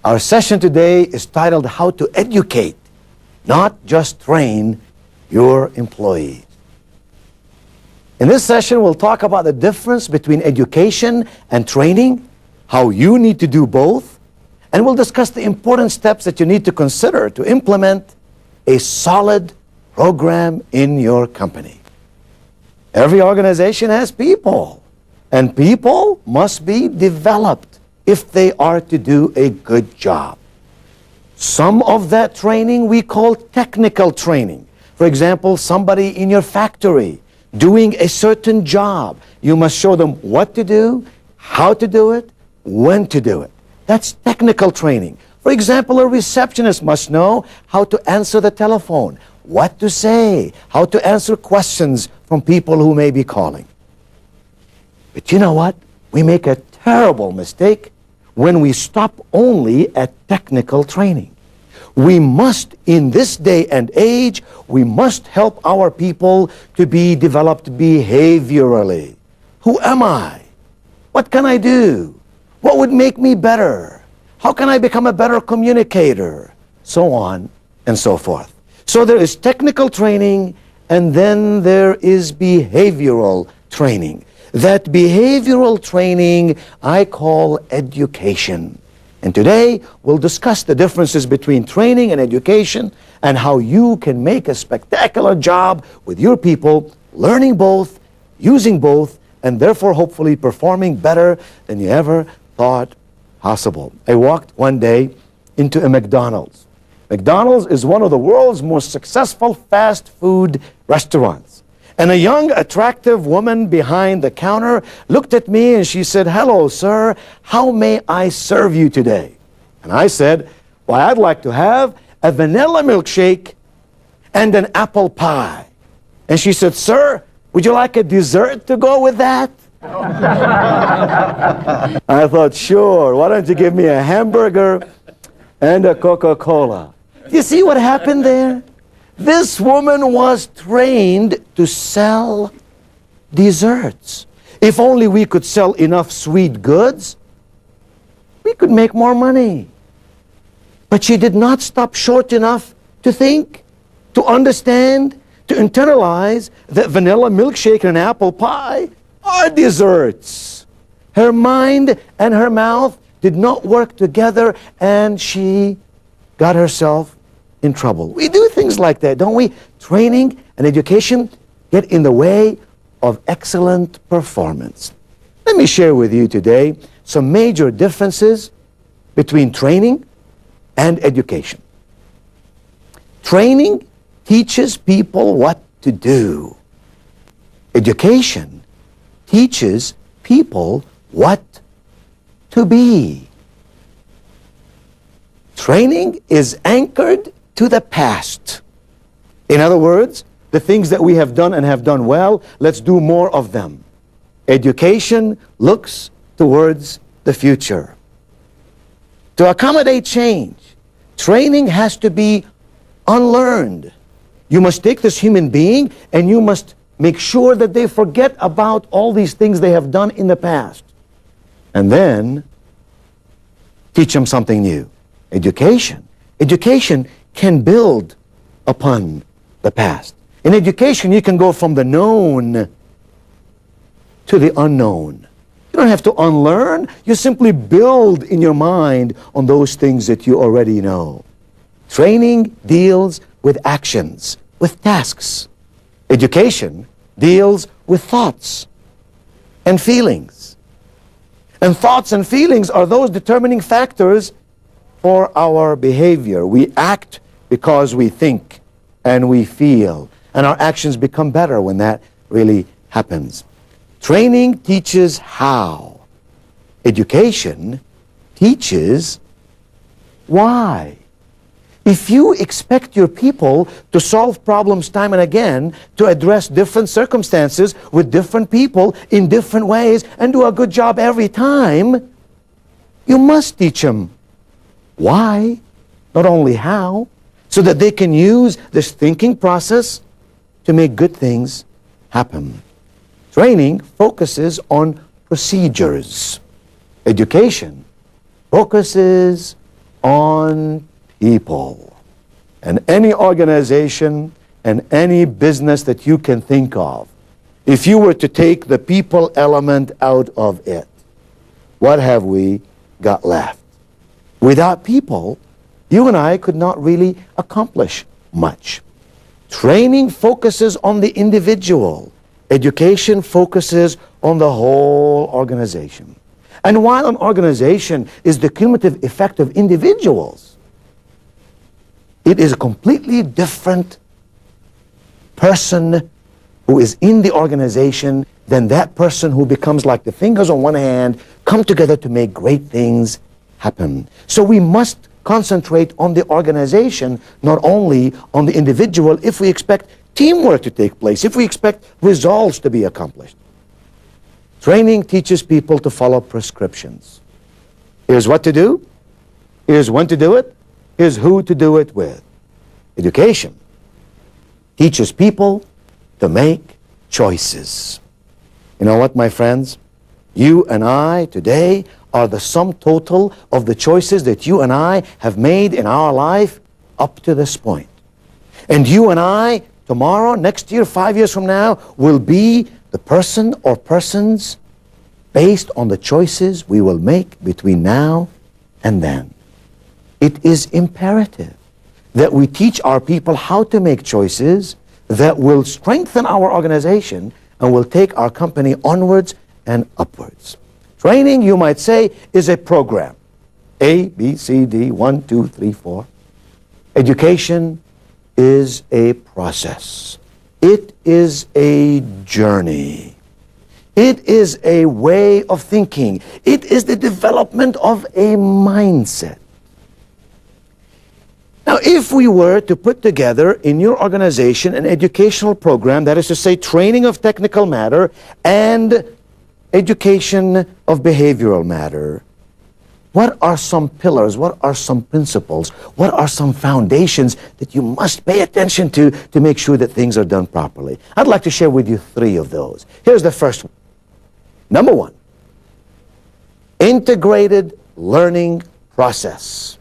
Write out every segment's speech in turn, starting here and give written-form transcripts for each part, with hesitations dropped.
Our session today is titled How to Educate, Not Just Train Your Employees. In this session, we'll talk about the difference between education and training, how you need to do both, and we'll discuss the important steps that you need to consider to implement a solid program in your company. Every organization has people, and people must be developed if they are to do a good job. Some of that training we call technical training. For example, somebody in your factory doing a certain job. You must show them what to do, how to do it, when to do it. That's technical training. For example, a receptionist must know how to answer the telephone, what to say, how to answer questions from people who may be calling. But you know what? We make a terrible mistake when we stop only at technical training. We must, in this day and age, we must help our people to be developed behaviorally. Who am I? What can I do? What would make me better? How can I become a better communicator? So on and so forth. So there is technical training, and then there is behavioral training. That behavioral training I call education. And today we'll discuss the differences between training and education and how you can make a spectacular job with your people, learning both, using both, and therefore hopefully performing better than you ever thought possible. I walked one day into a McDonald's. McDonald's is one of the world's most successful fast food restaurants. And a young, attractive woman behind the counter looked at me and she said, "Hello, sir, how may I serve you today?" And I said, "Well, I'd like to have a vanilla milkshake and an apple pie." And she said, "Sir, would you like a dessert to go with that?" I thought, sure, why don't you give me a hamburger and a Coca-Cola? You see what happened there? This woman was trained to sell desserts. If only we could sell enough sweet goods, we could make more money. But she did not stop short enough to think, to understand, to internalize that vanilla milkshake and apple pie are desserts. Her mind and her mouth did not work together, and she got herself in trouble. We do things like that, don't we? Training and education get in the way of excellent performance. Let me share with you today some major differences between training and education. Training teaches people what to do. Education teaches people what to be. Training is anchored to the past. In other words, the things that we have done and have done well, let's do more of them. Education looks towards the future. To accommodate change, training has to be unlearned. You must take this human being and you must make sure that they forget about all these things they have done in the past. And then teach them something new. Education can build upon the past. In education, you can go from the known to the unknown. You don't have to unlearn. You simply build in your mind on those things that you already know. Training deals with actions, with tasks. Education deals with thoughts and feelings. And thoughts and feelings are those determining factors for our behavior. We act because we think and we feel, and our actions become better when that really happens. Training teaches how. Education teaches why. If you expect your people to solve problems time and again, to address different circumstances with different people in different ways, and do a good job every time, you must teach them why, not only how, so that they can use this thinking process to make good things happen. Training focuses on procedures. Education focuses on people. And any organization and any business that you can think of, if you were to take the people element out of it, what have we got left? Without people, you and I could not really accomplish much. Training focuses on the individual. Education focuses on the whole organization. And while an organization is the cumulative effect of individuals, it is a completely different person who is in the organization than that person who becomes like the fingers on one hand, come together to make great things happen. So we must concentrate on the organization, not only on the individual, if we expect teamwork to take place, if we expect results to be accomplished. Training teaches people to follow prescriptions. Here's what to do, here's when to do it, here's who to do it with. Education teaches people to make choices. You know what, my friends? You and I today are the sum total of the choices that you and I have made in our life up to this point. And you and I, tomorrow, next year, 5 years from now, will be the person or persons based on the choices we will make between now and then. It is imperative that we teach our people how to make choices that will strengthen our organization and will take our company onwards and upwards. Training, you might say, is a program. A, B, C, D, 1, 2, 3, 4. Education is a process. It is a journey. It is a way of thinking. It is the development of a mindset. Now, if we were to put together in your organization an educational program, that is to say training of technical matter and education of behavioral matter, what are some pillars, what are some principles, what are some foundations that you must pay attention to make sure that things are done properly? I'd like to share with you 3 of those. Here's the first one. Number 1, integrated learning process.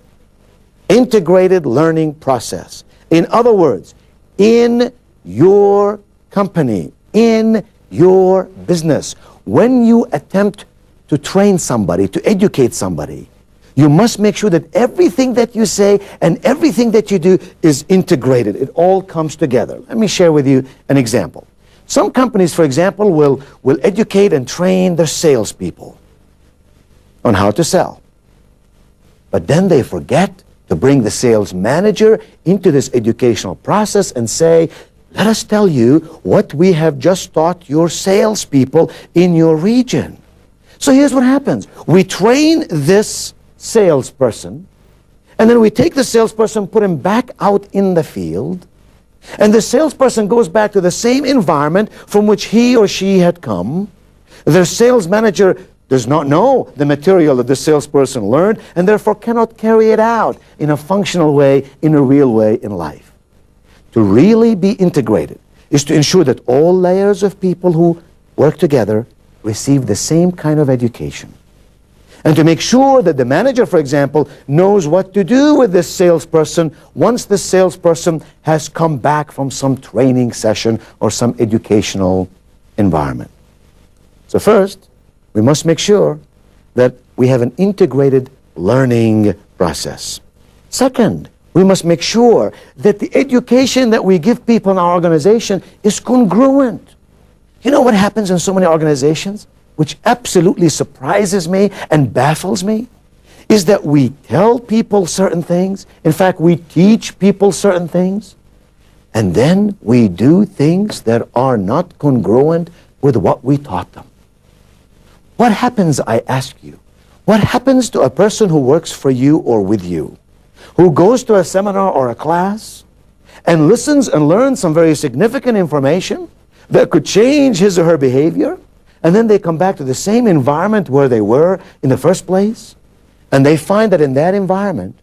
Integrated learning process. In other words, in your company, in your business, when you attempt to train somebody, to educate somebody, you must make sure that everything that you say and everything that you do is integrated. It all comes together. Let me share with you an example. Some companies, for example, will educate and train their salespeople on how to sell. But then they forget to bring the sales manager into this educational process and say, let us tell you what we have just taught your salespeople in your region. So here's what happens. We train this salesperson, and then we take the salesperson, put him back out in the field, and the salesperson goes back to the same environment from which he or she had come. Their sales manager does not know the material that the salesperson learned and therefore cannot carry it out in a functional way, in a real way in life. To really be integrated is to ensure that all layers of people who work together receive the same kind of education. And to make sure that the manager, for example, knows what to do with this salesperson once the salesperson has come back from some training session or some educational environment. So first, we must make sure that we have an integrated learning process. Second, we must make sure that the education that we give people in our organization is congruent. You know what happens in so many organizations, which absolutely surprises me and baffles me, is that we tell people certain things. In fact, we teach people certain things, and then we do things that are not congruent with what we taught them. What happens, I ask you, what happens to a person who works for you or with you, who goes to a seminar or a class and listens and learns some very significant information that could change his or her behavior, and then they come back to the same environment where they were in the first place, and they find that in that environment,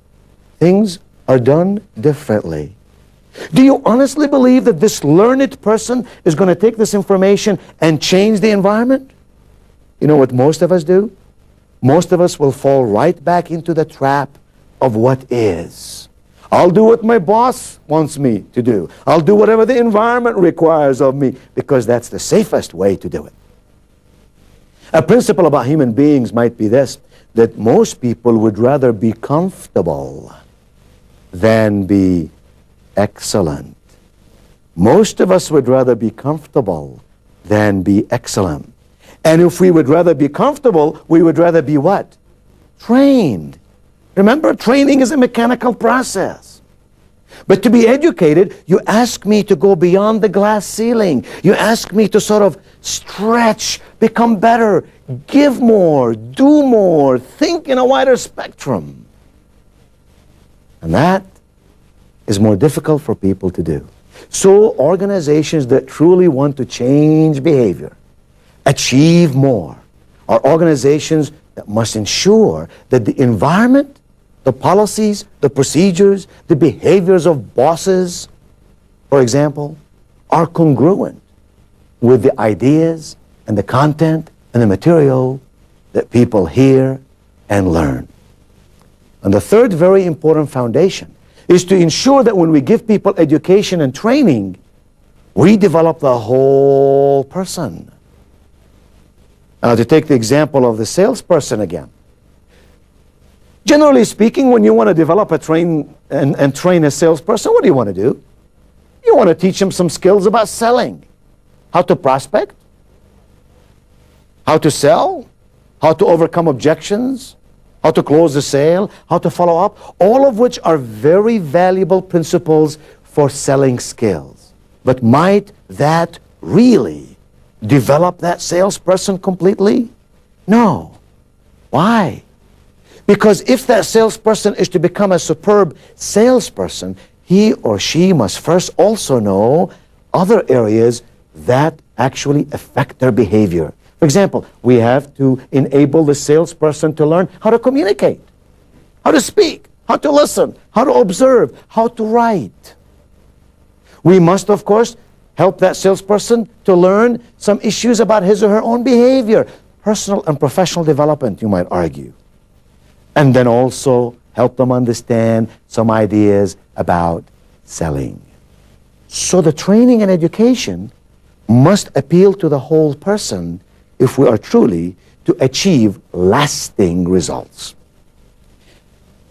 things are done differently? Do you honestly believe that this learned person is going to take this information and change the environment? You know what most of us do? Most of us will fall right back into the trap of what is. I'll do what my boss wants me to do. I'll do whatever the environment requires of me because that's the safest way to do it. A principle about human beings might be this, that most people would rather be comfortable than be excellent. Most of us would rather be comfortable than be excellent. And if we would rather be comfortable, we would rather be what? Trained. Remember, training is a mechanical process. But to be educated, you ask me to go beyond the glass ceiling. You ask me to sort of stretch, become better, give more, do more, think in a wider spectrum. And that is more difficult for people to do. So organizations that truly want to change behavior, achieve more, are organizations that must ensure that the environment, the policies, the procedures, the behaviors of bosses, for example, are congruent with the ideas and the content and the material that people hear and learn. And the third very important foundation is to ensure that when we give people education and training, we develop the whole person. Now, to take the example of the salesperson again. Generally speaking, when you want to develop and train a salesperson, what do you want to do? You want to teach them some skills about selling. How to prospect, how to sell, how to overcome objections, how to close the sale, how to follow up, all of which are very valuable principles for selling skills. But might that really develop that salesperson completely? No. Why? Because if that salesperson is to become a superb salesperson, he or she must first also know other areas that actually affect their behavior. For example, we have to enable the salesperson to learn how to communicate, how to speak, how to listen, how to observe, how to write. We must, of course, help that salesperson to learn some issues about his or her own behavior, personal and professional development, you might argue. And then also help them understand some ideas about selling. So the training and education must appeal to the whole person if we are truly to achieve lasting results.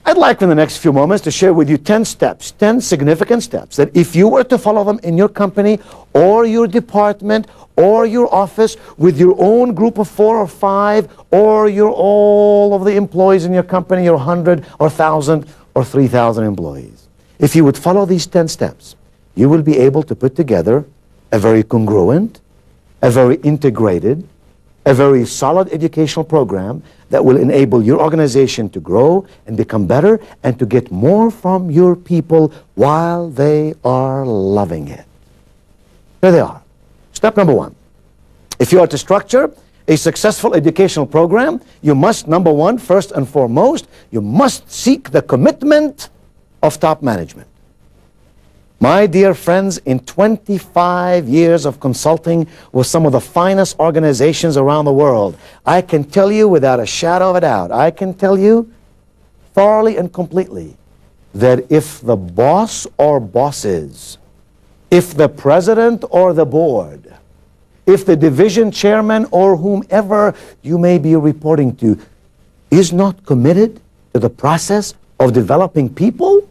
I'd like in the next few moments to share with you 10 steps, 10 significant steps that if you were to follow them in your company or your department or your office with your own group of 4 or 5 or all of the employees in your company, your 100 or 1,000 or 3,000 employees. If you would follow these 10 steps, you will be able to put together a very congruent, a very integrated, a very solid educational program that will enable your organization to grow and become better and to get more from your people while they are loving it. Here they are. Step number 1. If you are to structure a successful educational program, you must, number 1, first and foremost, you must seek the commitment of top management. My dear friends, in 25 years of consulting with some of the finest organizations around the world, I can tell you without a shadow of a doubt, I can tell you thoroughly and completely that if the boss or bosses, if the president or the board, if the division chairman or whomever you may be reporting to is not committed to the process of developing people,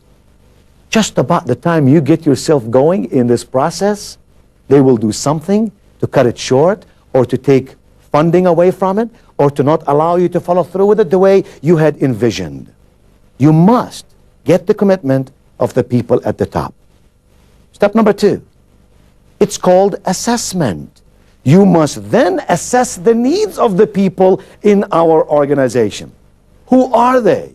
just about the time you get yourself going in this process, they will do something to cut it short or to take funding away from it or to not allow you to follow through with it the way you had envisioned. You must get the commitment of the people at the top. Step number 2, it's called assessment. You must then assess the needs of the people in our organization. Who are they?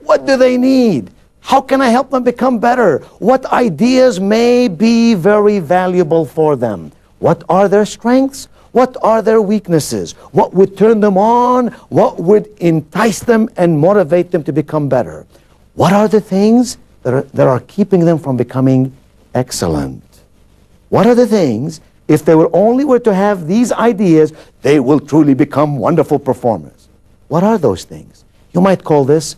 What do they need? How can I help them become better? What ideas may be very valuable for them? What are their strengths? What are their weaknesses? What would turn them on? What would entice them and motivate them to become better? What are the things that are keeping them from becoming excellent? What are the things, if they were to have these ideas, they will truly become wonderful performers? What are those things? You might call this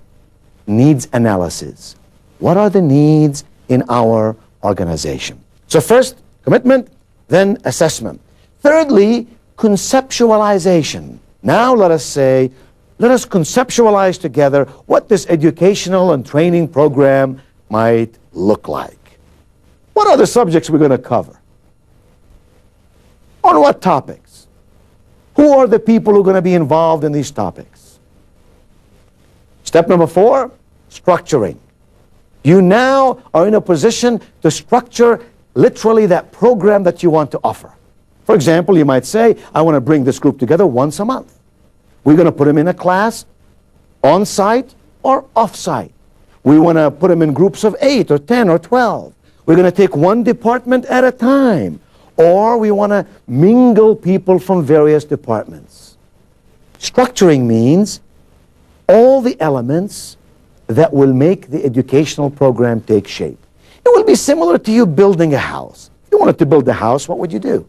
needs analysis. What are the needs in our organization? So first, commitment, then assessment. Thirdly, conceptualization. Now let us conceptualize together what this educational and training program might look like. What are the subjects we're going to cover? On what topics? Who are the people who are going to be involved in these topics? Step number 4, structuring. You now are in a position to structure literally that program that you want to offer. For example, you might say, I want to bring this group together once a month. We're going to put them in a class, on-site or off-site. We want to put them in groups of 8 or 10 or 12. We're going to take one department at a time. Or we want to mingle people from various departments. Structuring means all the elements that will make the educational program take shape. It will be similar to you building a house. If you wanted to build a house, what would you do?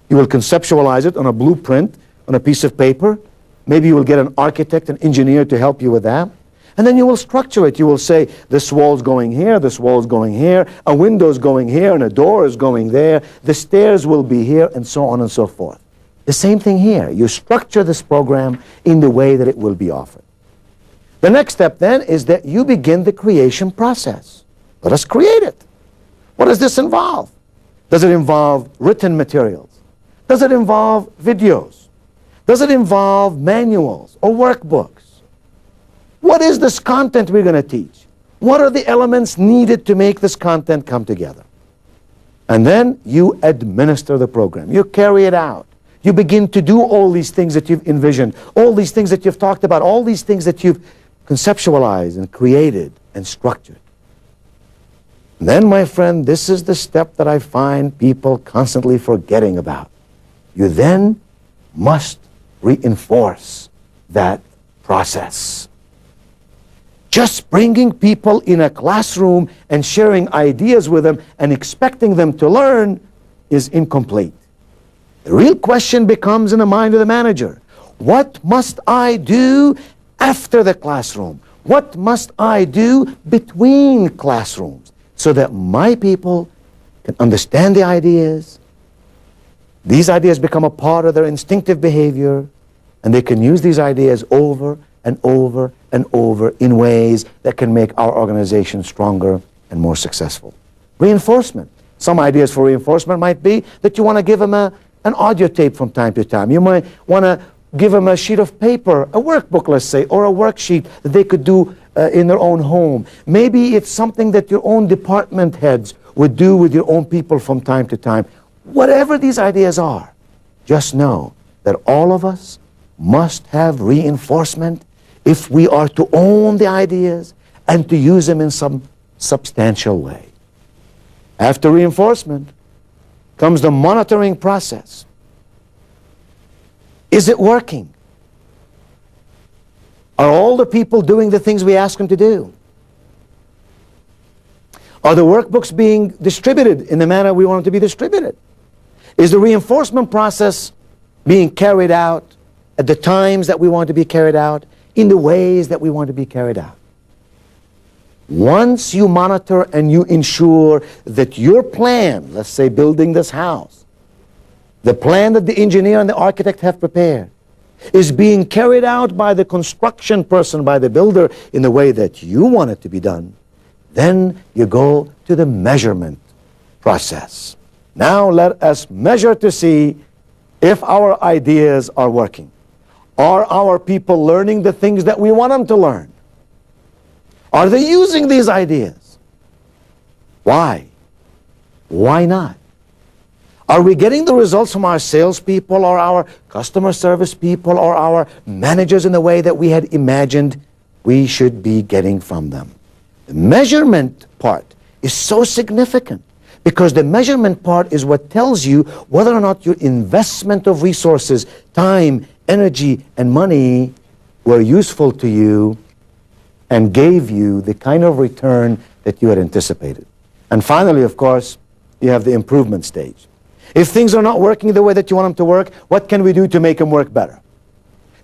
You will conceptualize it on a blueprint, on a piece of paper. Maybe you will get an architect, an engineer to help you with that. And then you will structure it. You will say, this wall's going here, this wall's going here, a window's going here, and a door is going there, the stairs will be here, and so on and so forth. The same thing here. You structure this program in the way that it will be offered. The next step then is that you begin the creation process. Let us create it. What does this involve? Does it involve written materials? Does it involve videos? Does it involve manuals or workbooks? What is this content we're going to teach? What are the elements needed to make this content come together? And then you administer the program. You carry it out. You begin to do all these things that you've envisioned, all these things that you've talked about, all these things that you've conceptualized and created and structured. And then, my friend, this is the step that I find people constantly forgetting about. You then must reinforce that process. Just bringing people in a classroom and sharing ideas with them and expecting them to learn is incomplete. The real question becomes in the mind of the manager. What must I do after the classroom? What must I do between classrooms so that my people can understand the ideas? These ideas become a part of their instinctive behavior, and they can use these ideas over and over and over in ways that can make our organization stronger and more successful. Reinforcement. Some ideas for reinforcement might be that you want to give them an audio tape from time to time. You might want to give them a sheet of paper, a workbook, let's say, or a worksheet that they could do in their own home. Maybe it's something that your own department heads would do with your own people from time to time. Whatever these ideas are, just know that all of us must have reinforcement if we are to own the ideas and to use them in some substantial way. After reinforcement comes the monitoring process. Is it working? Are all the people doing the things we ask them to do? Are the workbooks being distributed in the manner we want them to be distributed? Is the reinforcement process being carried out at the times that we want to be carried out, in the ways that we want to be carried out? Once you monitor and you ensure that your plan, let's say building this house, the plan that the engineer and the architect have prepared, is being carried out by the construction person, by the builder, in the way that you want it to be done, then you go to the measurement process. Now let us measure to see if our ideas are working. Are our people learning the things that we want them to learn? Are they using these ideas? Why? Why not? Are we getting the results from our salespeople or our customer service people or our managers in the way that we had imagined we should be getting from them? The measurement part is so significant because the measurement part is what tells you whether or not your investment of resources, time, energy, and money were useful to you and gave you the kind of return that you had anticipated. And finally, of course, you have the improvement stage. If things are not working the way that you want them to work, what can we do to make them work better?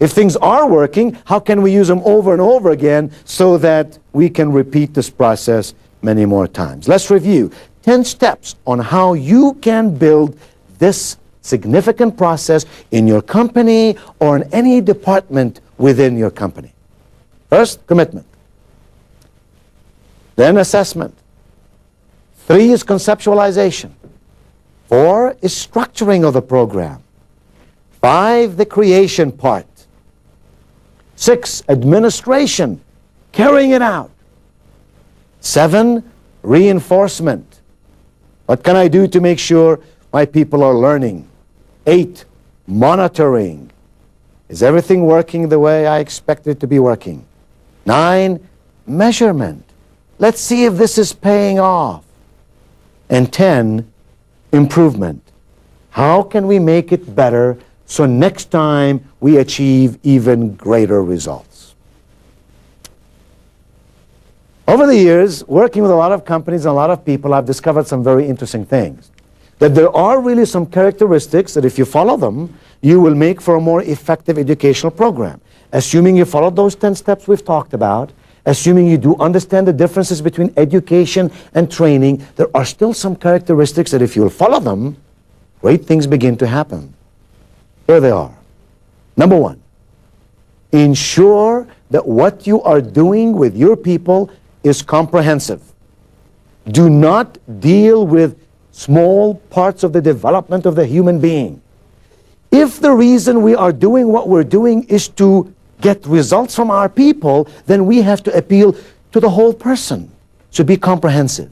If things are working, how can we use them over and over again so that we can repeat this process many more times? Let's review 10 steps on how you can build this significant process in your company or in any department within your company. First, commitment. Then assessment. 3 is conceptualization. 4 is structuring of the program. 5, the creation part. 6, administration, carrying it out. 7, reinforcement. What can I do to make sure my people are learning? 8, monitoring. Is everything working the way I expect it to be working? 9, measurement. Let's see if this is paying off. And 10, improvement. How can we make it better so next time we achieve even greater results? Over the years, working with a lot of companies and a lot of people, I've discovered some very interesting things. That there are really some characteristics that if you follow them, you will make for a more effective educational program. Assuming you follow those 10 steps we've talked about, assuming you do understand the differences between education and training, there are still some characteristics that if you'll follow them, great things begin to happen. Here they are. Number 1, ensure that what you are doing with your people is comprehensive. Do not deal with small parts of the development of the human being. If the reason we are doing what we're doing is to get results from our people, then we have to appeal to the whole person. So be comprehensive.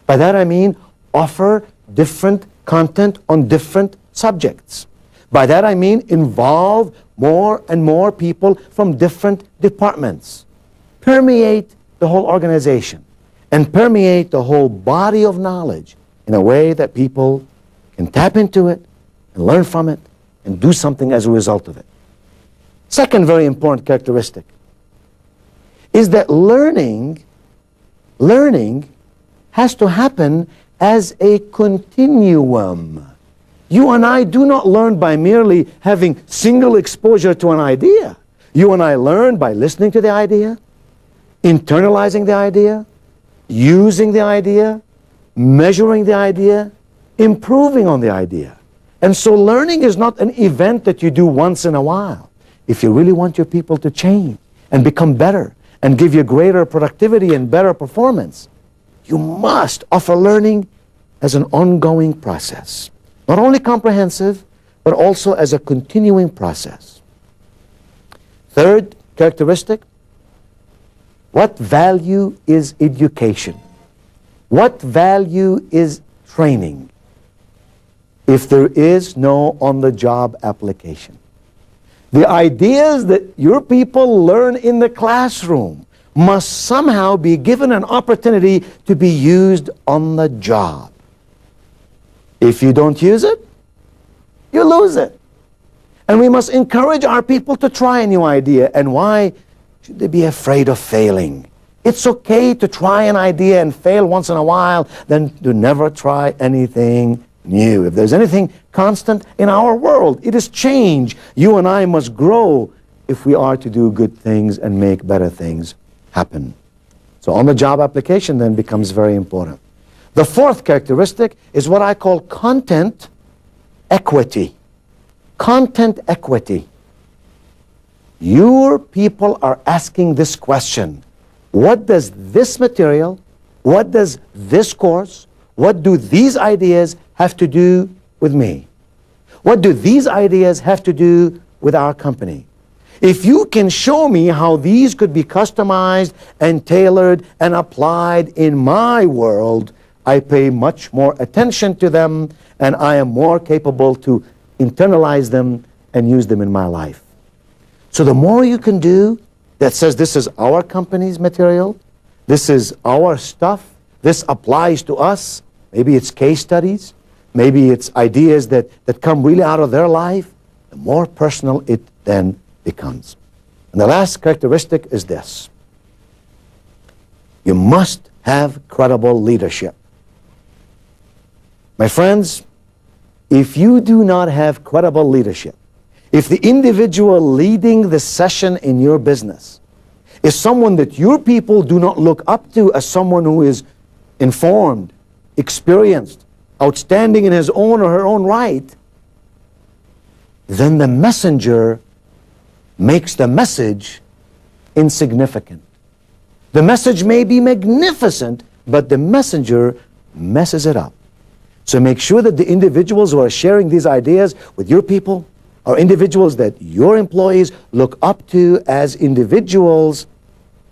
By that I mean offer different content on different subjects. By that I mean involve more and more people from different departments. Permeate the whole organization and permeate the whole body of knowledge in a way that people can tap into it and learn from it and do something as a result of it. Second very important characteristic is that learning has to happen as a continuum. You and I do not learn by merely having single exposure to an idea. You and I learn by listening to the idea, internalizing the idea, using the idea, measuring the idea, improving on the idea. And so learning is not an event that you do once in a while. If you really want your people to change and become better and give you greater productivity and better performance, you must offer learning as an ongoing process. Not only comprehensive, but also as a continuing process. Third characteristic, what value is education? What value is training if there is no on-the-job application? The ideas that your people learn in the classroom must somehow be given an opportunity to be used on the job. If you don't use it, you lose it. And we must encourage our people to try a new idea. And why should they be afraid of failing? It's okay to try an idea and fail once in a while, then to never try anything new. If there's anything constant in our world, it is change. You and I must grow if we are to do good things and make better things happen. So on-the-job application then becomes very important. The fourth characteristic is what I call content equity. Content equity. Your people are asking this question: what does this material, what does this course, what do these ideas have to do with me? What do these ideas have to do with our company? If you can show me how these could be customized and tailored and applied in my world, I pay much more attention to them and I am more capable to internalize them and use them in my life. So the more you can do that says this is our company's material, this is our stuff, this applies to us, maybe it's case studies, maybe it's ideas that come really out of their life, the more personal it then becomes. And the last characteristic is this: you must have credible leadership. My friends, if you do not have credible leadership, If the individual leading the session in your business is someone that your people do not look up to as someone who is informed, experienced, outstanding in his own or her own right, then the messenger makes the message insignificant. The message may be magnificent, but the messenger messes it up. So make sure that the individuals who are sharing these ideas with your people are individuals that your employees look up to as individuals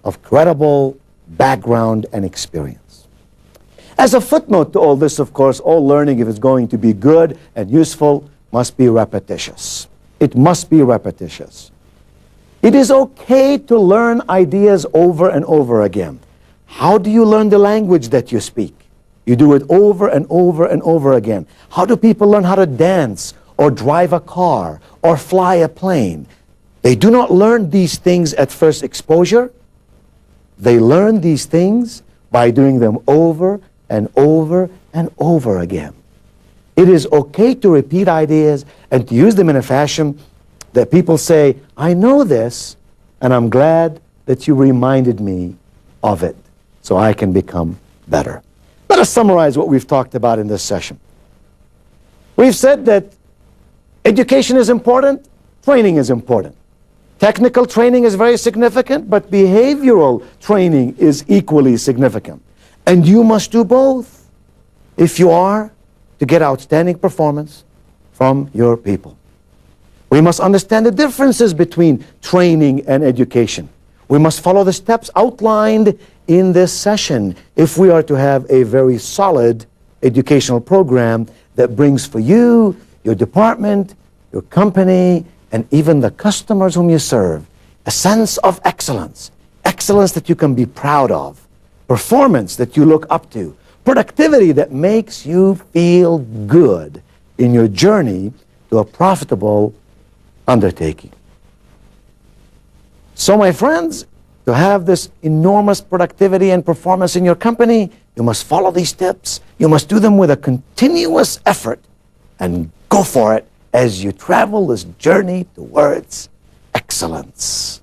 of credible background and experience. As a footnote to all this, of course, all learning, if it's going to be good and useful, must be repetitious. It must be repetitious. It is okay to learn ideas over and over again. How do you learn the language that you speak? You do it over and over and over again. How do people learn how to dance or drive a car or fly a plane? They do not learn these things at first exposure. They learn these things by doing them over and over and over again. It is okay to repeat ideas and to use them in a fashion that people say, I know this, and I'm glad that you reminded me of it so I can become better. Let us summarize what we've talked about in this session. We've said that education is important, training is important. Technical training is very significant, but behavioral training is equally significant. And you must do both if you are to get outstanding performance from your people. We must understand the differences between training and education. We must follow the steps outlined in this session if we are to have a very solid educational program that brings for you, your department, your company, and even the customers whom you serve, a sense of excellence, excellence that you can be proud of, performance that you look up to, productivity that makes you feel good in your journey to a profitable undertaking. So, my friends, to have this enormous productivity and performance in your company, you must follow these steps. You must do them with a continuous effort and go for it as you travel this journey towards excellence.